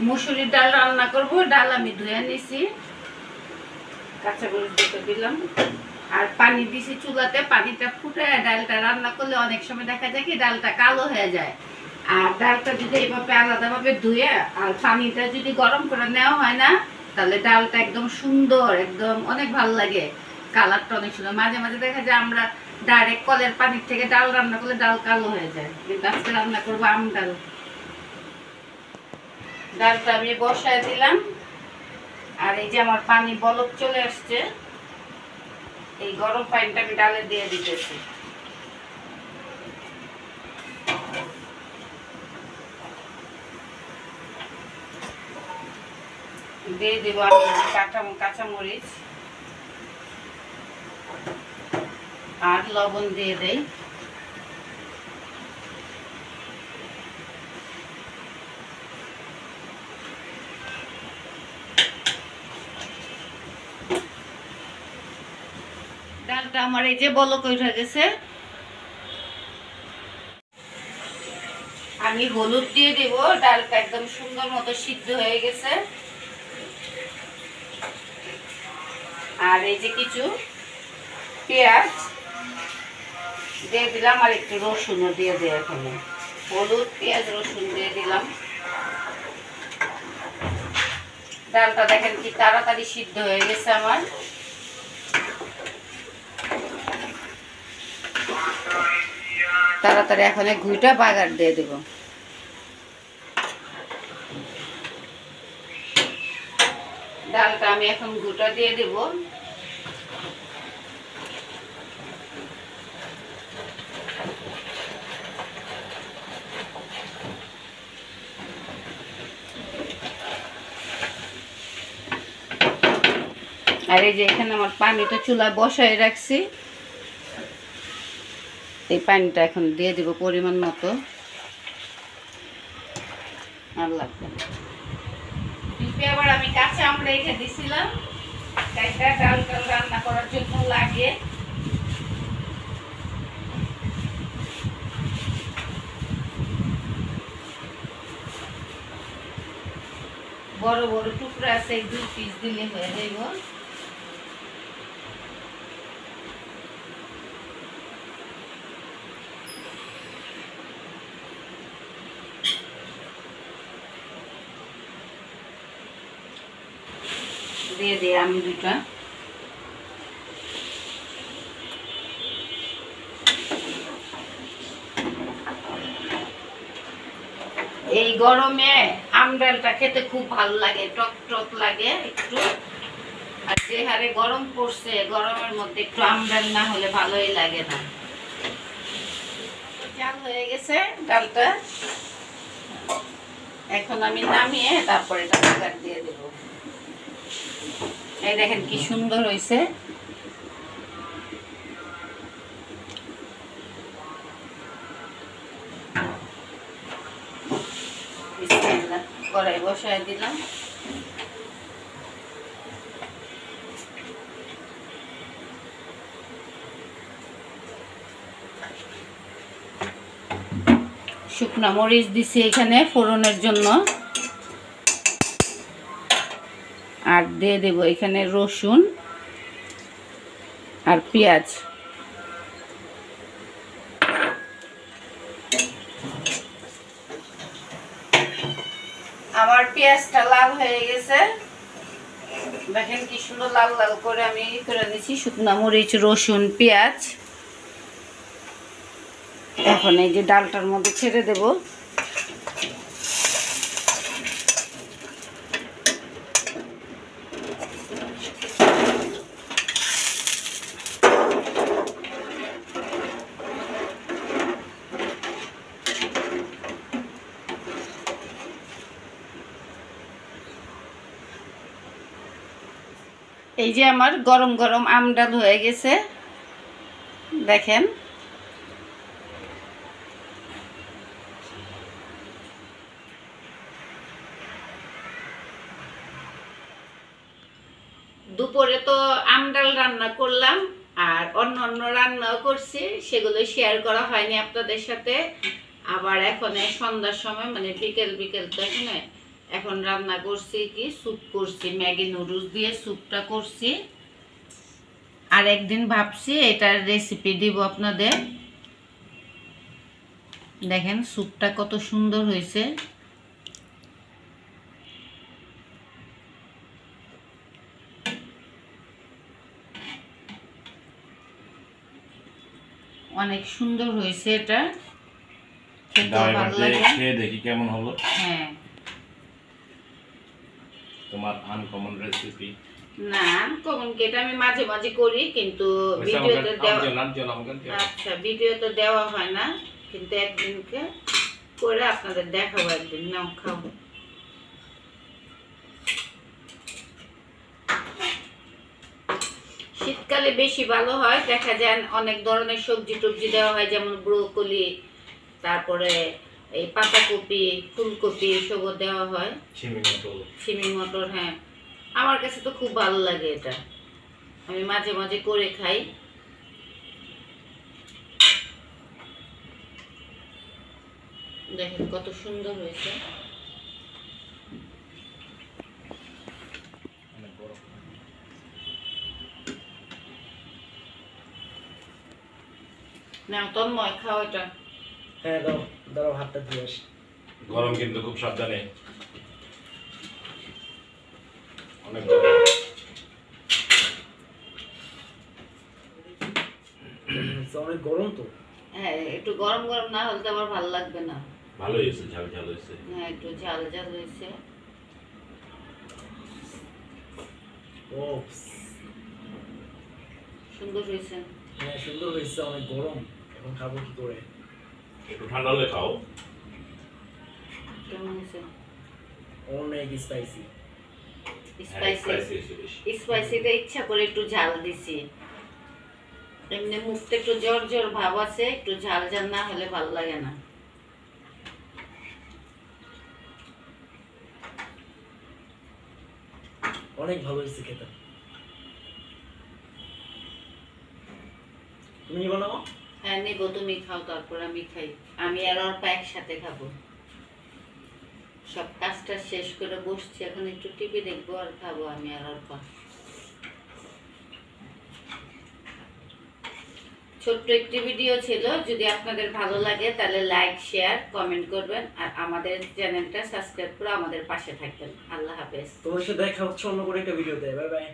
মুসুরির ডাল রান্না করব। ডাল আমি ধুয়ে নিছি, কাঁচা মরিচ দিয়ে দিলাম আর পানি দিছি চুলাতে। পানিটা ফুটে ডালটা রান্না করলে অনেক সময় দেখা যায় কি ডালটা কালো হয়ে যায়। আর ডালটা যদি এইভাবে আলাদাভাবে ধুয়ে আর পানিটা যদি গরম করে নেওয়া হয় না, তাহলে ডালটা একদম সুন্দর, একদম অনেক ভালো লাগে, কালারটা অনেক সুন্দর। মাঝে মাঝে দেখা যায় আমরা ডাইরেক্ট কলের পানির থেকে ডাল রান্না করলে ডাল কালো হয়ে যায়, কিন্তু আজকে রান্না করবো আম ডাল। ডালটা আমি বসায় দিলাম আর এই যে আমার পানি বলক চলে আসছে, এই গরম পানিটা আমি ডালে দিয়ে দিতেছি। দিয়ে দিব আমি কাঁচামরিচ আর লবণ দিয়ে দেই। ডালটা আমার এই যে বলক উঠে গেছে, আমি হলুদ দিয়ে দিব। ডালটা একদম সুন্দর মতো সিদ্ধ হয়ে গেছে। আর এই যে কিছু পেঁয়াজ দিয়ে দিলাম আর একটু রসুনও দিয়ে দেয়। এখানে হলুদ পেঁয়াজ রসুন দিয়ে দিলাম। ডালটা দেখেন কি তাড়াতাড়ি সিদ্ধ হয়ে গেছে আমার। তাড়াতাড়ি এখন ঘুইটা বাগার দিয়ে দেব। ডালটা আমি এখন ঘুটা দিয়ে দেব। আর এই যে এখানে আমার পানিটা চুলায় বসায় রাখছি, এই পানিটা এখন দিয়ে দিব পরিমাণ মতো। আর লাগবে না। আবার আমি কাঁচা আম রেখে দিছিলাম, ডাল রান্না করার জন্য লাগে। বড় বড় টুকরা আছে, 2 পিস দিলে হয়ে যাইব। দিয়ে দিই আমি 2টা। এই গরমে আম ডালটা খেতে খুব ভালো লাগে, টক টক লাগে একটু। আর যে হারে গরম পড়ছে, গরমের মধ্যে একটু আম ডাল না হলে ভালোই লাগে না। জাল হয়ে গেছে ডালটা, এখন আমি নামিয়ে তারপরে এটা বাগার দিয়ে দেব। এই দেখেন কি সুন্দর হয়েছে। কড়াই বসায় দিলাম। শুকনা মরিচ দিছি এখানে ফোড়নের জন্য, আর দিয়ে দেব এখানে রসুন আর পেঁয়াজ। আমার পেঁয়াজটা লাল হয়ে গেছে, দেখেন কি সুন্দর লাল লাল করে আমি করে নিয়েছি। শুকনা মরিচ রসুন পেঁয়াজ এখন এই যে ডালটার মধ্যে ছেড়ে দেব। এই যে আমার গরম গরম আম ডাল হয়ে গেছে, দেখেন। দুপুরে তো আম ডাল রান্না করলাম আর অন্য অন্য রান্নাও করছি, সেগুলো শেয়ার করা হয়নি আপনাদের সাথে। আবার এখন সন্ধ্যার সময় মানে বিকেল বিকেল তো এখানে এখন রান্না করছি কি স্যুপ করছি, ম্যাগি নুডলস দিয়ে স্যুপটা করছি। আর একদিন ভাবছি এটার রেসিপি দিব আপনাদের। দেখেন স্যুপটা কত সুন্দর হয়েছে। অনেক সুন্দর হয়েছে, এটা খেতে ভালো লাগে। খেয়ে দেখি কেমন হলো। হ্যাঁ, তোমার আনকমন রেসিপি। না আনকমন কি, এটা আমি মাঝে মাঝে করি কিন্তু ভিডিওতে দেওয়া, আচ্ছা ভিডিওতে দেওয়া হয় না, কিন্তু একদিনকে করে আপনাদের দেখাবো। একদিন নাও খাও। শীতকালে বেশি ভালো হয়, দেখা যায় অনেক ধরনের সবজি টবজি দেওয়া হয়, যেমন ব্রোকলি, তারপরে এই পাতাকপি, ফুলকপি এসবও দেওয়া হয়, সিমি মটর। হ্যাঁ, আমার কাছে তো খুব ভালো লাগে এটা, আমি মাঝে মাঝে করে খাই। দেখেন কত সুন্দর হয়েছে। না তন্ময় খাও এটা। হ্যাঁ দাও দাও, হাতটা দিয়ে আসি। গরম কিন্তু খুব সাবধানে, অনেক গরম। অনেক গরম তো। হ্যাঁ, একটু গরম গরম না হলে তো আবার ভালো লাগবে না। ভালো হয়েছে, ঝাল ঝাল হয়েছে। হ্যাঁ, একটু ঝাল ঝাল হয়েছে। ও সুন্দর হয়েছে। হ্যাঁ সুন্দর হয়েছে, অনেক গরম, এখন খাবো কি করে? একটু ঠান্ডা হলে খাও। কেমন হয়েছে? অনেক স্পাইসি। স্পাইসিটা ইচ্ছা করে একটু ঝাল দিছি, এমনি মুখটা একটু জ্বর জ্বর ভাব আছে, একটু ঝাল ঝাল না হলে ভালো লাগে না। অনেক ভালো হয়েছে খেতে। তুমি নিবা না? হ্যাঁ নিবো, তুমি খাও তারপর আমি খাই। আমি আর অর্পা একসাথে খাবো। সব কাজটা শেষ করে বসছি, এখন একটু টিভি দেখবো আর খাবো আমি আর অর্পা। ছোট্ট একটি ভিডিও ছিল, যদি আপনাদের ভালো লাগে তাহলে লাইক শেয়ার কমেন্ট করবেন, আর আমাদের চ্যানেলটা সাবস্ক্রাইব করে আমাদের পাশে থাকবেন। আল্লাহ হাফেজ। তোমার সাথে দেখা হচ্ছে অন্য কোনো একটা ভিডিওতে। Bye bye.